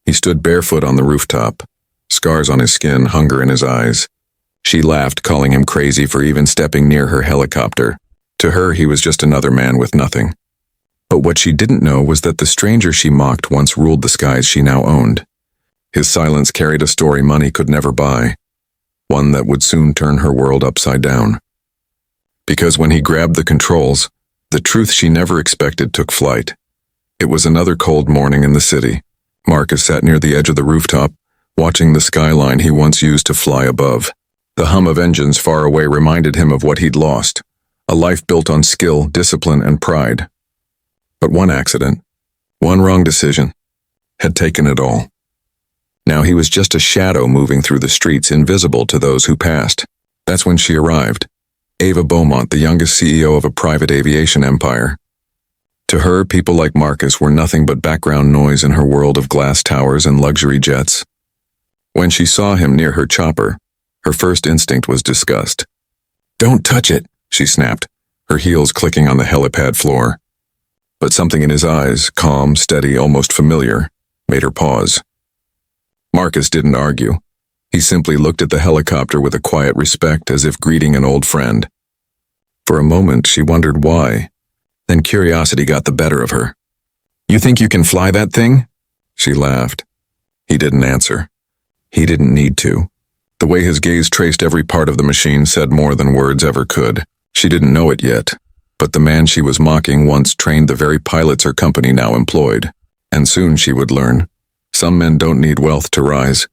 He stood barefoot on the rooftop, scars on his skin, hunger in his eyes. She laughed, calling him crazy for even stepping near her helicopter. To her, he was just another man with nothing. But what she didn't know was that the stranger she mocked once ruled the skies she now owned. His silence carried a story money could never buy, one that would soon turn her world upside down. Because when he grabbed the controls, the truth she never expected took flight. It was another cold morning in the city. Marcus sat near the edge of the rooftop, watching the skyline he once used to fly above. The hum of engines far away reminded him of what he'd lost, a life built on skill, discipline, and pride. But one accident, one wrong decision, had taken it all. Now he was just a shadow moving through the streets, invisible to those who passed. That's when she arrived. Ava Beaumont, the youngest CEO of a private aviation empire. To her, people like Marcus were nothing but background noise in her world of glass towers and luxury jets. When she saw him near her chopper, her first instinct was disgust. "Don't touch it," she snapped, her heels clicking on the helipad floor. But something in his eyes, calm, steady, almost familiar, made her pause. Marcus didn't argue. He simply looked at the helicopter with a quiet respect, as if greeting an old friend. For a moment, she wondered why. Then curiosity got the better of her. "You think you can fly that thing?" She laughed. He didn't answer. He didn't need to. The way his gaze traced every part of the machine said more than words ever could. She didn't know it yet, but the man she was mocking once trained the very pilots her company now employed. And soon she would learn. Some men don't need wealth to rise.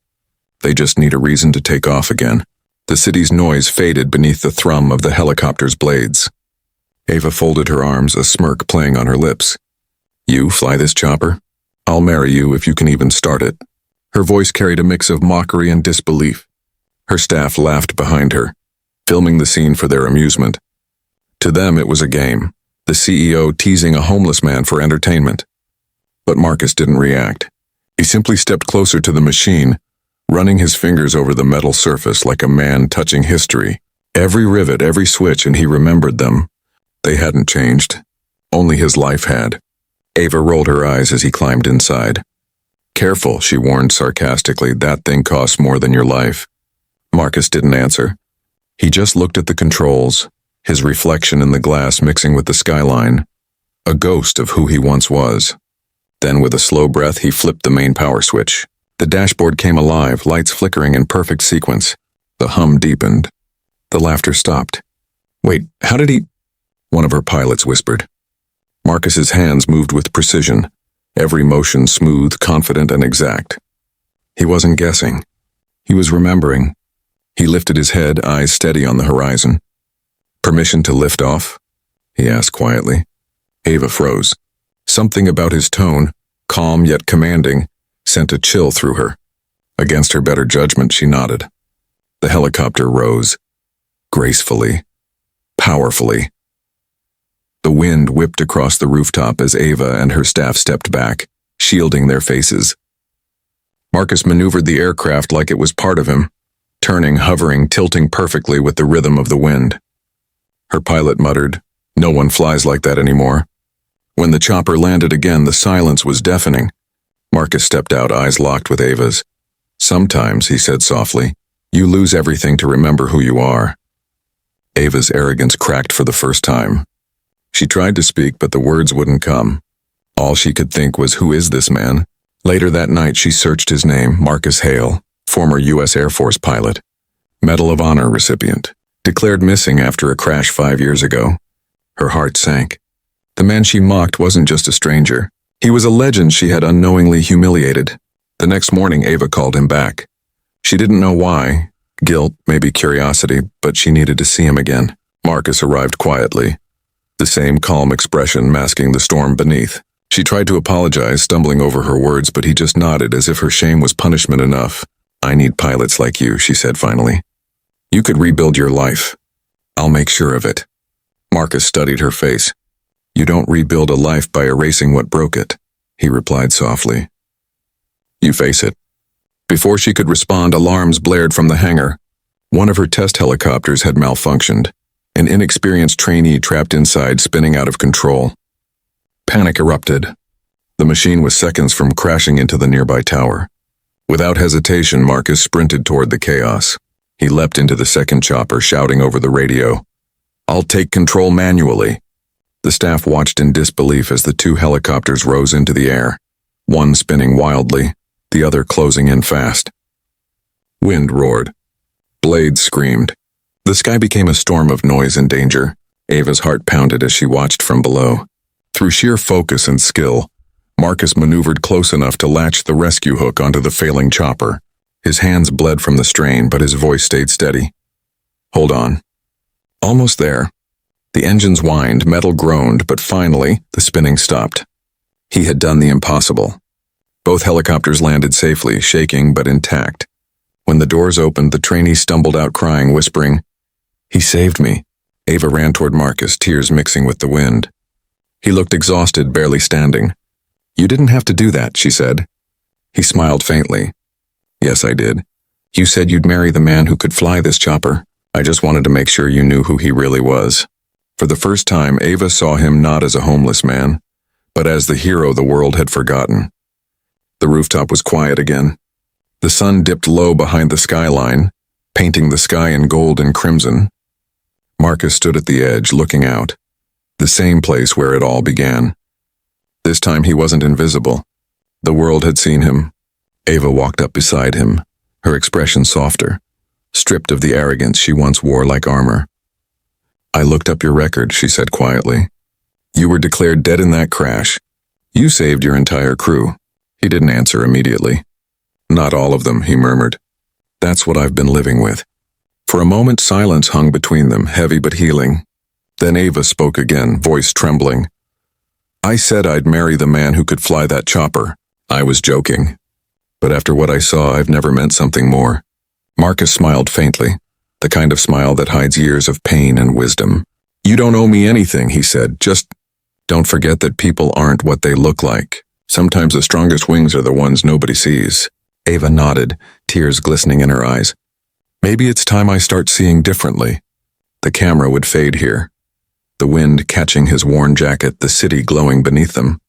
They just need a reason to take off again. The city's noise faded beneath the thrum of the helicopter's blades. Ava folded her arms, a smirk playing on her lips. "You fly this chopper? I'll marry you if you can even start it." Her voice carried a mix of mockery and disbelief. Her staff laughed behind her, filming the scene for their amusement. To them it was a game, the CEO teasing a homeless man for entertainment. But Marcus didn't react. He simply stepped closer to the machine, running his fingers over the metal surface like a man touching history. Every rivet, every switch, and he remembered them. They hadn't changed. Only his life had. Ava rolled her eyes as he climbed inside. "Careful," she warned sarcastically, "that thing costs more than your life." Marcus didn't answer. He just looked at the controls, his reflection in the glass mixing with the skyline, a ghost of who he once was. Then with a slow breath, he flipped the main power switch. The dashboard came alive, lights flickering in perfect sequence. The hum deepened. The laughter stopped. "Wait, how did he—" one of her pilots whispered. Marcus's hands moved with precision, every motion smooth, confident, and exact. He wasn't guessing. He was remembering. He lifted his head, eyes steady on the horizon. "Permission to lift off?" he asked quietly. Ava froze. Something about his tone, calm yet commanding, sent a chill through her. Against her better judgment, she nodded. The helicopter rose, gracefully, powerfully. The wind whipped across the rooftop as Ava and her staff stepped back, shielding their faces. Marcus maneuvered the aircraft like it was part of him, turning, hovering, tilting perfectly with the rhythm of the wind. Her pilot muttered, "No one flies like that anymore." When the chopper landed again, the silence was deafening. Marcus stepped out, eyes locked with Ava's. "Sometimes," he said softly, "you lose everything to remember who you are." Ava's arrogance cracked for the first time. She tried to speak, but the words wouldn't come. All she could think was, who is this man? Later that night, she searched his name, Marcus Hale, former U.S. Air Force pilot, Medal of Honor recipient, declared missing after a crash 5 years ago. Her heart sank. The man she mocked wasn't just a stranger. He was a legend she had unknowingly humiliated. The next morning, Ava called him back. She didn't know why. Guilt, maybe curiosity, but she needed to see him again. Marcus arrived quietly, the same calm expression masking the storm beneath. She tried to apologize, stumbling over her words, but he just nodded as if her shame was punishment enough. "I need pilots like you," she said finally. "You could rebuild your life. I'll make sure of it." Marcus studied her face. "You don't rebuild a life by erasing what broke it," he replied softly. "You face it." Before she could respond, alarms blared from the hangar. One of her test helicopters had malfunctioned, an inexperienced trainee trapped inside, spinning out of control. Panic erupted. The machine was seconds from crashing into the nearby tower. Without hesitation, Marcus sprinted toward the chaos. He leapt into the second chopper, shouting over the radio, "I'll take control manually." The staff watched in disbelief as the two helicopters rose into the air, one spinning wildly, the other closing in fast. Wind roared. Blades screamed. The sky became a storm of noise and danger. Ava's heart pounded as she watched from below. Through sheer focus and skill, Marcus maneuvered close enough to latch the rescue hook onto the failing chopper. His hands bled from the strain, but his voice stayed steady. "Hold on." Almost there. The engines whined, metal groaned, but finally, the spinning stopped. He had done the impossible. Both helicopters landed safely, shaking but intact. When the doors opened, the trainee stumbled out crying, whispering, "He saved me." Ava ran toward Marcus, tears mixing with the wind. He looked exhausted, barely standing. "You didn't have to do that," she said. He smiled faintly. "Yes, I did. You said you'd marry the man who could fly this chopper. I just wanted to make sure you knew who he really was." For the first time, Ava saw him not as a homeless man, but as the hero the world had forgotten. The rooftop was quiet again. The sun dipped low behind the skyline, painting the sky in gold and crimson. Marcus stood at the edge, looking out. The same place where it all began. This time he wasn't invisible. The world had seen him. Ava walked up beside him, her expression softer, stripped of the arrogance she once wore like armor. "I looked up your record," she said quietly. "You were declared dead in that crash. You saved your entire crew." He didn't answer immediately. "Not all of them," he murmured. "That's what I've been living with." For a moment, silence hung between them, heavy but healing. Then Ava spoke again, voice trembling. "I said I'd marry the man who could fly that chopper. I was joking. But after what I saw, I've never meant something more." Marcus smiled faintly, the kind of smile that hides years of pain and wisdom. "You don't owe me anything," he said. "Just don't forget that people aren't what they look like. Sometimes the strongest wings are the ones nobody sees." Ava nodded, tears glistening in her eyes. "Maybe it's time I start seeing differently." The camera would fade here. The wind catching his worn jacket, the city glowing beneath them.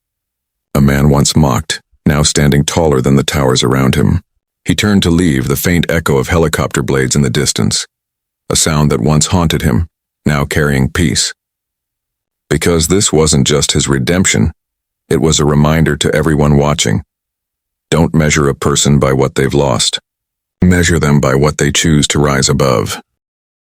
A man once mocked, now standing taller than the towers around him. He turned to leave, the faint echo of helicopter blades in the distance. A sound that once haunted him, now carrying peace. Because this wasn't just his redemption, it was a reminder to everyone watching. Don't measure a person by what they've lost. Measure them by what they choose to rise above.